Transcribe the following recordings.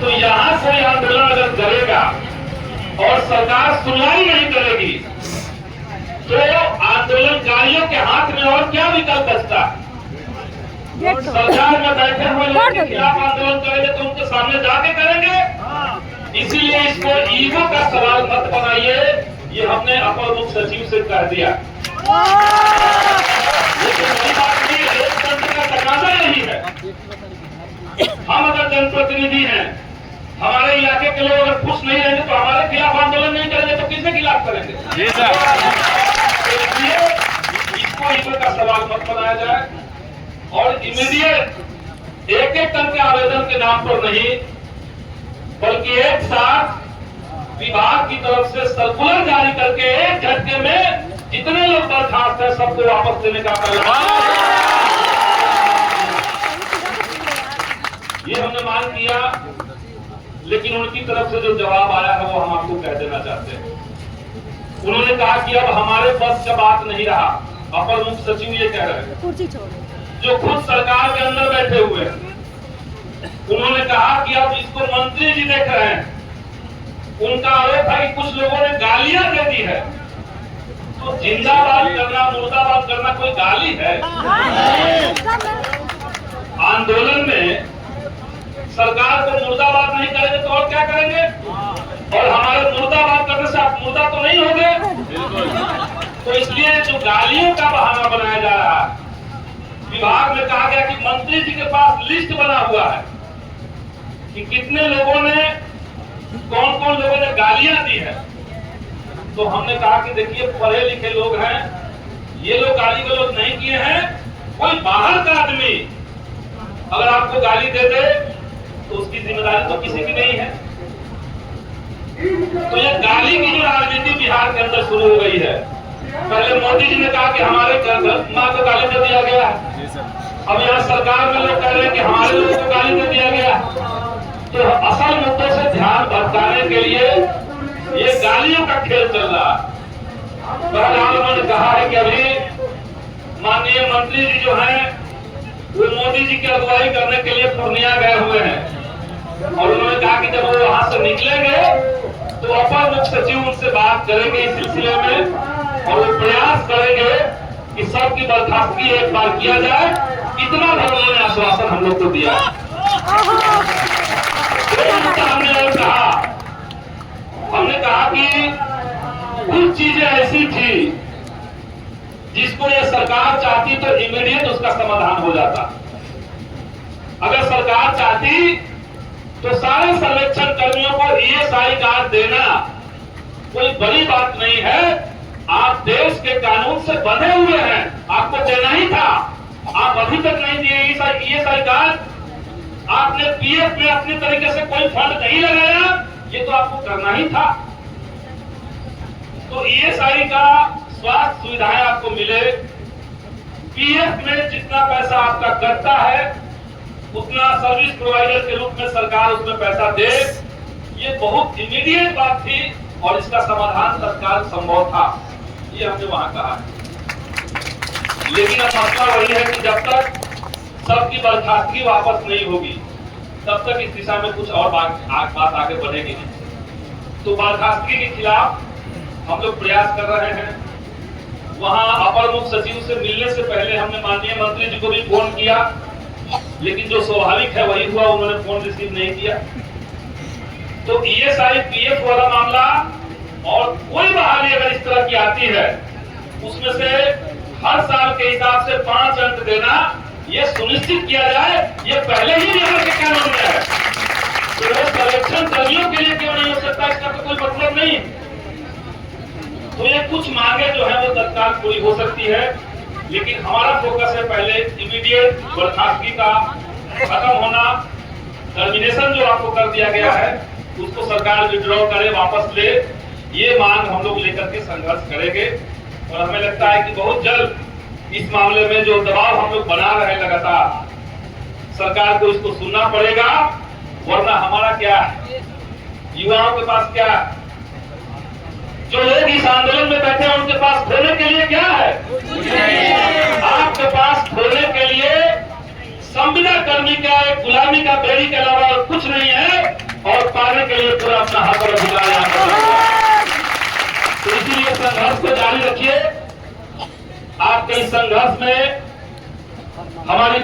तो यहाँ कोई आंदोलन अगर करेगा और सरकार सुनवाई नहीं करेगी तो आंदोलनकारियों के हाथ में और क्या विकल्प बचता है? सरकार में बैठे हुए लोगों के खिलाफ आंदोलन करेंगे तो उनके सामने जाके करेंगे। इसीलिए इसको ईगो का सवाल मत बनाइए, ये हमने अपर मुख्य सचिव से कह दिया। लेकिन बड़ी बात नहीं, लोकतंत्र का तकाजा यही है। हम अगर जनप्रतिनिधि हैं, हमारे इलाके के लोग अगर खुश नहीं रहेंगे तो हमारे खिलाफ आंदोलन नहीं करेंगे तो किसके खिलाफ करेंगे? इसलिए इसको ईगो का सवाल मत बनाया जाए और इमीडिएट एक एक करके आवेदन के नाम पर नहीं बल्कि एक साथ विभाग की तरफ से सर्कुलर जारी करके एक झटके में जितने लोग बर्खास्त है सबको वापस देने का ये हमने मांग किया। लेकिन उनकी तरफ से जो जवाब आया है वो हम आपको कह देना चाहते हैं। उन्होंने कहा कि अब हमारे बस का बात नहीं रहा। अपर मुख्य सचिव ये कह रहे हैं जो खुद सरकार के अंदर बैठे हुए हैं। उन्होंने कहा कि अब इसको मंत्री जी देख रहे हैं। उनका आरोप है कि कुछ लोगों ने गालियां दे दी है। तो जिंदाबाद करना मुर्दाबाद करना कोई गाली है? आंदोलन में सरकार को मुर्दाबाद नहीं करेंगे तो और क्या करेंगे? और हमारे मुर्दाबाद करने से आप मुर्दा तो नहीं होंगे। तो इसलिए जो गालियों का बहाना बनाया जा रहा है, विभाग में कहा गया कि मंत्री जी के पास लिस्ट बना हुआ है कि कितने लोगों ने कौन कौन लोगों ने गालियां दी है। तो हमने कहा कि देखिए पढ़े लिखे लोग हैं, ये लोग गाली गलौज नहीं किए हैं। कोई बाहर का आदमी अगर आपको गाली दे दे तो उसकी जिम्मेदारी तो किसी की नहीं है। तो ये गाली की जो राजनीति बिहार के अंदर शुरू हो गई है। पहले मोदी जी ने कहा कि हमारे माँ को गाली दे दिया गया, अब यहाँ सरकार में लोग कह रहे हैं कि हमारे लोगों को गाली दे दिया गया। तो असल मुद्दों से ध्यान भटकाने के लिए ये गालियों का खेल चल रहा है। बहरहाल उन्होंने कहा है कि अभी माननीय मंत्री जी जो हैं वो मोदी जी की अगुवाई करने के लिए पूर्णिया गए हुए हैं और उन्होंने कहा कि जब वो वहां से निकलेंगे तो अपर मुख्य सचिव उनसे बात करेंगे इस सिलसिले में और वो प्रयास करेंगे कि सबकी बर्खास्तगी एक बार किया जाए। इतना उन्होंने आश्वासन हम लोग को दिया। हमने कहा कि कुछ चीजें ऐसी थी जिसको ये सरकार चाहती तो इमीडिएट उसका समाधान हो जाता। अगर सरकार चाहती तो सारे सर्वेक्षण कर्मियों को ESI कार्ड देना कोई बड़ी बात नहीं है। आप देश के कानून से बंधे हुए हैं, आपको देना ही था। आप अभी तक नहीं दिए ESI कार्ड। आपने PF में अपने तरीके से कोई फंड नहीं लगाया, ये तो आपको करना ही था। तो ESI का स्वास्थ्य सुविधाएं आपको मिले, PF में जितना पैसा आपका कटता है उतना सर्विस प्रोवाइडर के रूप में सरकार उसमें पैसा दे। ये बहुत इमीडिएट बात थी और इसका समाधान तत्काल संभव था, ये हमने वहां कहा। लेकिन अब मसला वही है कि जब तक सबकी बर्खास्तगी वापस नहीं होगी तब तक इस दिशा में कुछ और बात आगे बढ़ेगी नहीं। तो बर्खास्तगी के खिलाफ हम लोग प्रयास कर रहे हैं। वहां अपर मुख्य सचिव से मिलने से पहले हमने माननीय मंत्री जी को भी फोन किया, लेकिन जो स्वाभाविक है वही हुआ, उन्होंने फोन रिसीव नहीं किया। तो ESI PF वाला मामला और कोई बहाली अगर इस तरह की आती है उसमें से हर साल के हिसाब से 5 अंक देना ये सुनिश्चित किया जाए, ये पहले ही बिहार के कानून में है। तो सर्वेक्षण कर्मियों के लिए क्यों नहीं हो सकता, इसका तो कोई मतलब नहीं। तो ये कुछ मांगे जो है वो तत्काल पूरी हो सकती है, लेकिन हमारा फोकस है पहले इमीडिएट बर्खास्तगी का खत्म होना। टर्मिनेशन जो आपको कर दिया गया है उसको सरकार विड्रॉ करे, वापस ले, ये मांग हम लोग लेकर के संघर्ष करेंगे। और हमें लगता है कि बहुत जल्द इस मामले में जो दबाव हम लोग बना रहे हैं लगातार, सरकार को इसको सुनना पड़ेगा। वरना हमारा क्या है, युवाओं के पास क्या है, जो लोग इस आंदोलन में बैठे हैं उनके पास खोने के लिए क्या है? आपके पास खोने के लिए संविदा कर्मी का एक गुलामी का बेड़ी के अलावा और कुछ नहीं है। ये पूरा अपना हक और अधिकार यहाँ पर है। तो इसीलिए संघर्ष को जारी रखिए। आपके इस संघर्ष में हमारी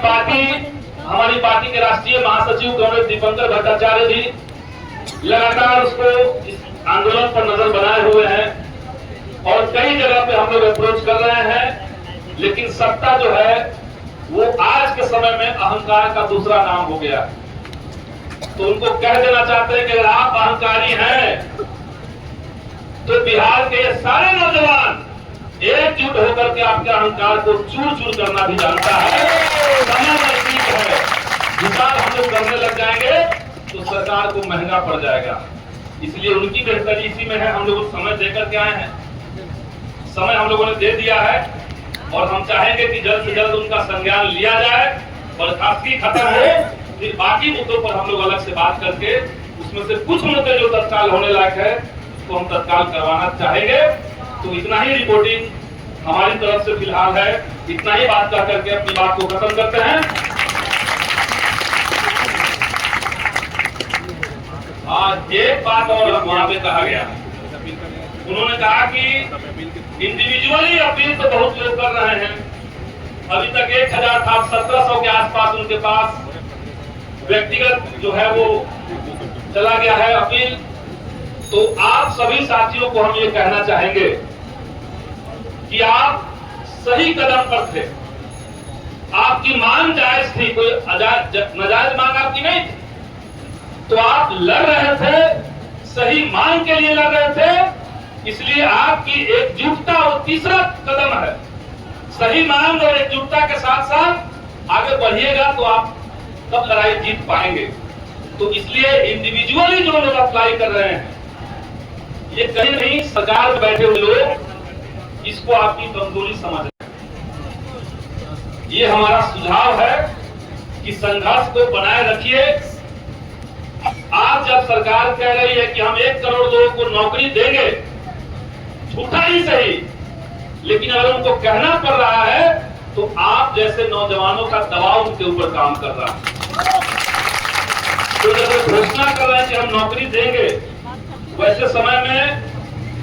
पार्टी के राष्ट्रीय महासचिव कॉमरेड दीपंकर भट्टाचार्य जी लगातार उसको इस आंदोलन पर नजर बनाए हुए हैं और कई जगह पे हम लोग अप्रोच कर रहे हैं, लेकिन सत्ता जो है वो आज के समय में अहंकार का दूसरा नाम हो गया। तो उनको कह देना चाहते हैं कि अगर आप अहंकारी हैं तो बिहार के ये सारे नौजवान एकजुट होकर के आपके अहंकार को चूर चूर करना भी जानता है। समय नजदीक है, हिसाब हम लोग करने लग जाएंगे तो सरकार को महंगा पड़ जाएगा। इसलिए उनकी बेहतरी इसी में है। हम लोग समय देकर के आए हैं, समय हम लोगों ने दे दिया है और हम चाहेंगे कि जल्द से जल्द उनका संज्ञान लिया जाए, बर्खास्तगी खत्म हो, फिर बाकी मुद्दों पर हम लोग अलग से बात करके उसमें से कुछ मुद्दे जो तत्काल होने लायक है उसको हम तत्काल करवाना चाहेंगे। तो इतना ही रिपोर्टिंग हमारी तरफ से फिलहाल है, इतना ही बात कर करके अपनी बात को खत्म करते हैं। आज एक बात और वहां पे कहा गया, उन्होंने कहा कि इंडिविजुअली अपील तो बहुत लोग कर रहे हैं, अभी तक 1000 था, 1700 के आसपास उनके पास व्यक्तिगत जो है वो चला गया है अपील। तो आप सभी साथियों को हम ये कहना चाहेंगे कि आप सही कदम पर थे, आपकी मांग जायज थी, कोई नाजायज मांग आपकी नहीं थी। तो आप लड़ रहे थे, सही मांग के लिए लड़ रहे थे, इसलिए आपकी एकजुटता और तीसरा कदम है। सही मांग और एकजुटता के साथ साथ आगे बढ़िएगा तो आप तब लड़ाई जीत पाएंगे। तो इसलिए इंडिविजुअली जो लोग अप्लाई कर रहे हैं, ये कहीं नहीं सरकार में बैठे हुए लोग इसको आपकी कमजोरी समझ रहे हैं। ये हमारा सुझाव है कि संघर्ष को बनाए रखिए। आज जब सरकार कह रही है कि हम 1 करोड़ लोगों को नौकरी देंगे, झूठा ही सही, लेकिन अगर उनको कहना पड़ रहा है तो आप जैसे नौजवानों का दबाव उनके ऊपर काम कर रहा है। तो जब घोषणा कर रहे हैं कि हम नौकरी देंगे, वैसे समय में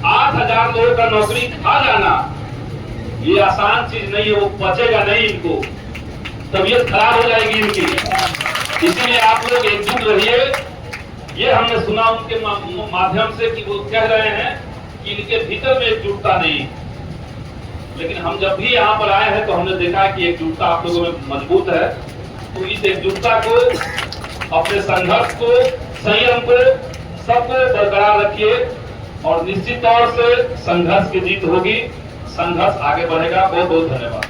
8000 लोगों का नौकरी खा जाना ये आसान चीज नहीं है, वो बचेगा नहीं, इनको तबीयत खराब हो जाएगी इनकी। इसीलिए आप लोग एकजुट रहिए। ये हमने सुना उनके माध्यम से कि वो कह रहे हैं कि इनके भीतर में एकजुटता नहीं, लेकिन हम जब भी यहाँ पर आए हैं तो हमने देखा कि एकजुटता आप लोगों में मजबूत है। तो इस एकजुटता को, अपने संघर्ष को, संयम को, सबको बरकरार रखिए और निश्चित तौर से संघर्ष की जीत होगी, संघर्ष आगे बढ़ेगा। बहुत बहुत धन्यवाद।